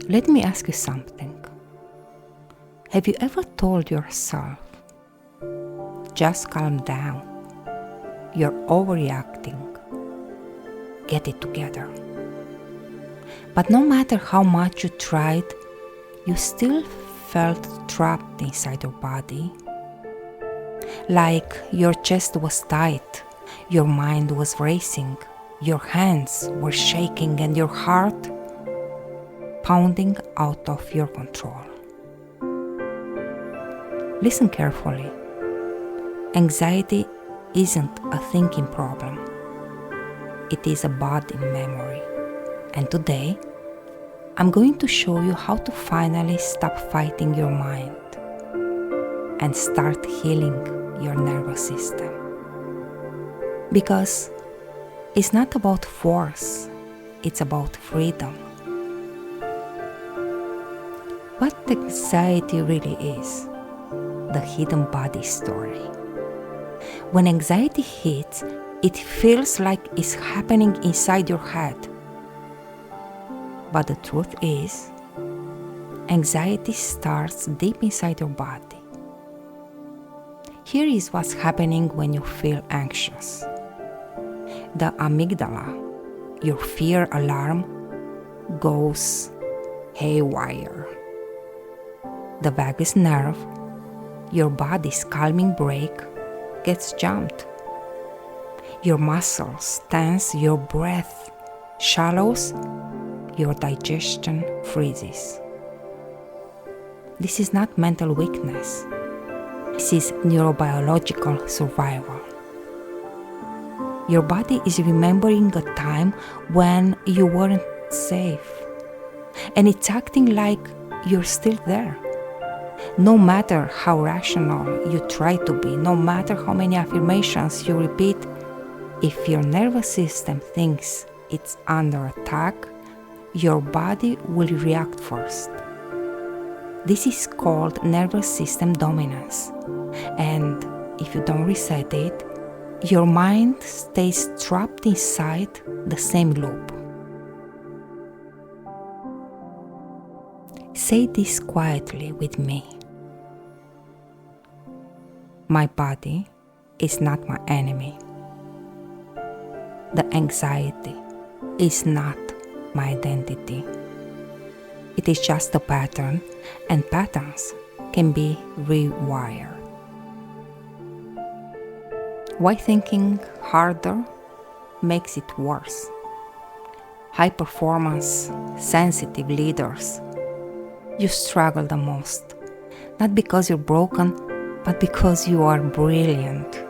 Let me ask you something. Have you ever told yourself, just calm down, you're overreacting, get it together? But no matter how much you tried, you still felt trapped inside your body. Like your chest was tight, your mind was racing, your hands were shaking, and your heart pounding out of your control. Listen carefully. Anxiety isn't a thinking problem. It is a body memory. And today, I'm going to show you how to finally stop fighting your mind and start healing your nervous system. Because it's not about force, it's about freedom. What anxiety really is, the hidden body story. When anxiety hits, it feels like it's happening inside your head. But the truth is, anxiety starts deep inside your body. Here is what's happening when you feel anxious. The amygdala, your fear alarm, goes haywire. The vagus nerve, your body's calming brake, gets jumped. Your muscles tense, your breath shallows, your digestion freezes. This is not mental weakness. This is neurobiological survival. Your body is remembering a time when you weren't safe, and it's acting like you're still there. No matter how rational you try to be, no matter how many affirmations you repeat, if your nervous system thinks it's under attack, your body will react first. This is called nervous system dominance. And if you don't reset it, your mind stays trapped inside the same loop. Say this quietly with me. My body is not my enemy. The anxiety is not my identity. It is just a pattern, and patterns can be rewired. Why thinking harder makes it worse? High performance, sensitive leaders, you struggle the most, not because you're broken, but because you are brilliant.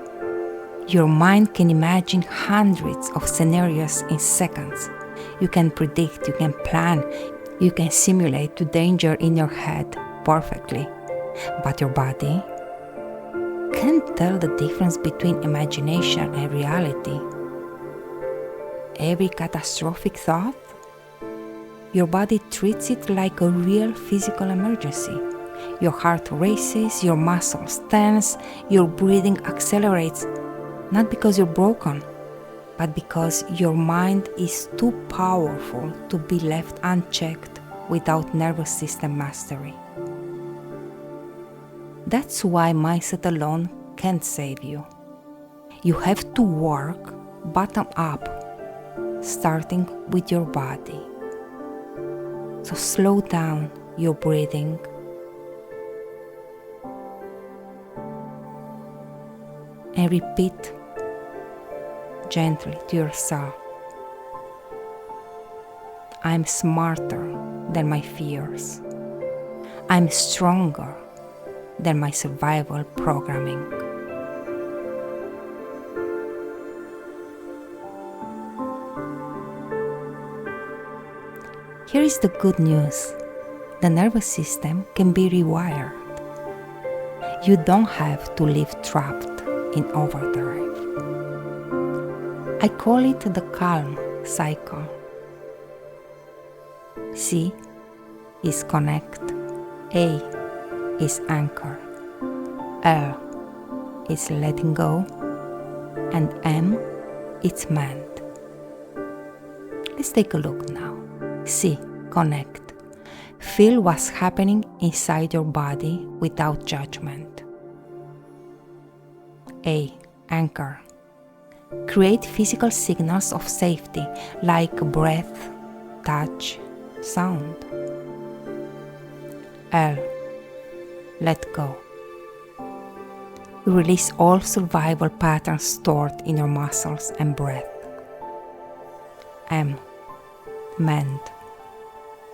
Your mind can imagine hundreds of scenarios in seconds. You can predict, you can plan, you can simulate the danger in your head perfectly. But your body can't tell the difference between imagination and reality. Every catastrophic thought, your body treats it like a real physical emergency. Your heart races, your muscles tense, your breathing accelerates, not because you're broken, but because your mind is too powerful to be left unchecked without nervous system mastery. That's why mindset alone can't save you. You have to work bottom up, starting with your body. So slow down your breathing. And repeat gently to yourself, I'm smarter than my fears. I'm stronger than my survival programming. Here is the good news. The nervous system can be rewired. You don't have to live trapped in overdrive. I call it the calm cycle. C is connect, A is anchor, L is letting go, and M is mend. Let's take a look now. C, connect. Feel what's happening inside your body without judgment. A. Anchor. Create physical signals of safety like breath, touch, sound. L. Let go. Release all survival patterns stored in your muscles and breath. M. Mend.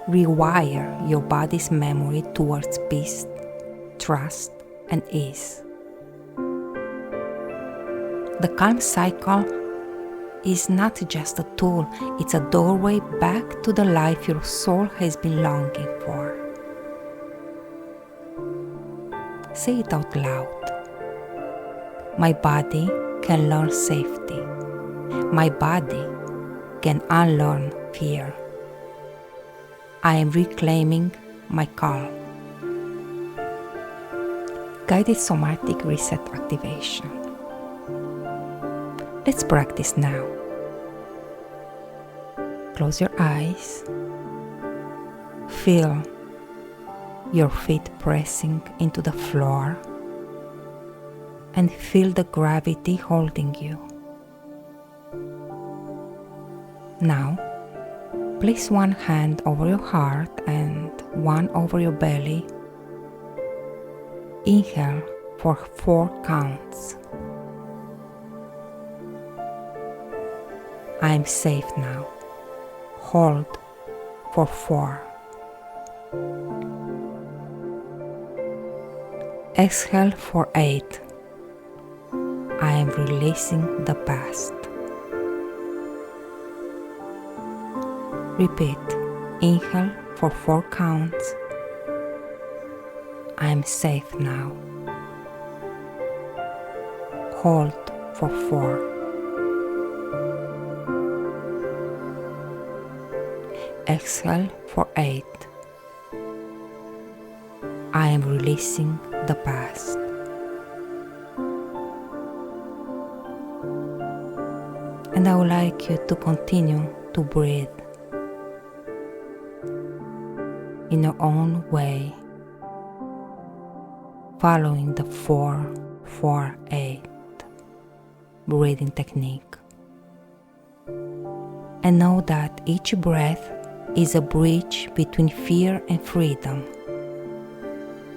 Rewire your body's memory towards peace, trust, and ease. The calm cycle is not just a tool, it's a doorway back to the life your soul has been longing for. Say it out loud. My body can learn safety. My body can unlearn fear. I am reclaiming my calm. Guided somatic reset activation. Let's practice now. Close your eyes. Feel your feet pressing into the floor and feel the gravity holding you. Now, place one hand over your heart and one over your belly. Inhale for 4 counts. I am safe now. Hold for 4. Exhale for 8. I am releasing the past. Repeat. Inhale for 4 counts. I am safe now. Hold for 4. Exhale for 8. I am releasing the past. And I would like you to continue to breathe in your own way, following the 4-4-8 breathing technique. And know that each breath is a bridge between fear and freedom.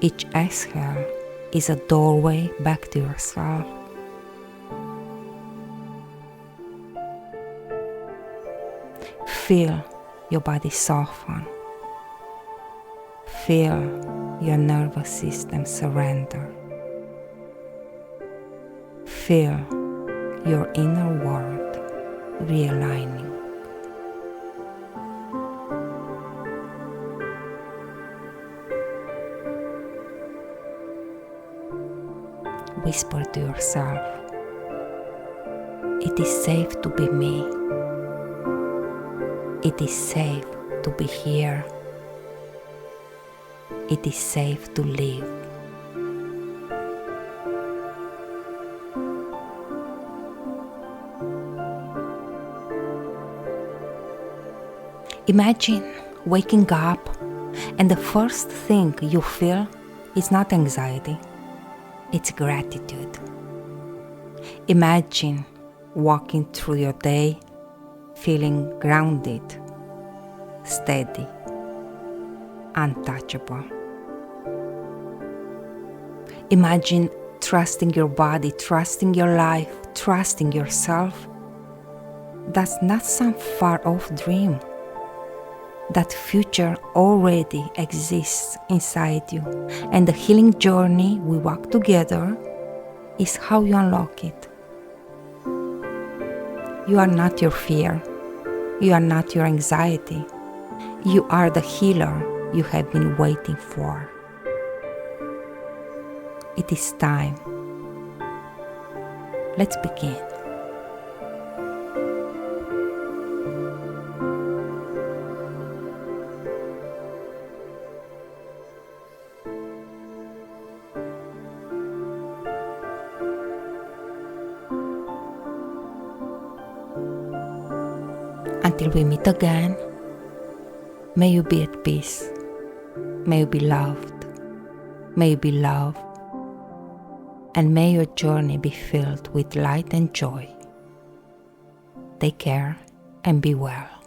Each exhale is a doorway back to yourself. Feel your body soften. Feel your nervous system surrender. Feel your inner world realigning. Whisper to yourself, it is safe to be me. It is safe to be here. It is safe to live. Imagine waking up and the first thing you feel is not anxiety, it's gratitude. Imagine walking through your day feeling grounded, steady, untouchable. Imagine trusting your body, trusting your life, trusting yourself. That's not some far-off dream. That future already exists inside you, and the healing journey we walk together is how you unlock it. You are not your fear. You are not your anxiety. You are the healer you have been waiting for. It is time. Let's begin. Until we meet again, may you be at peace. May you be loved. May you be loved. And may your journey be filled with light and joy. Take care and be well.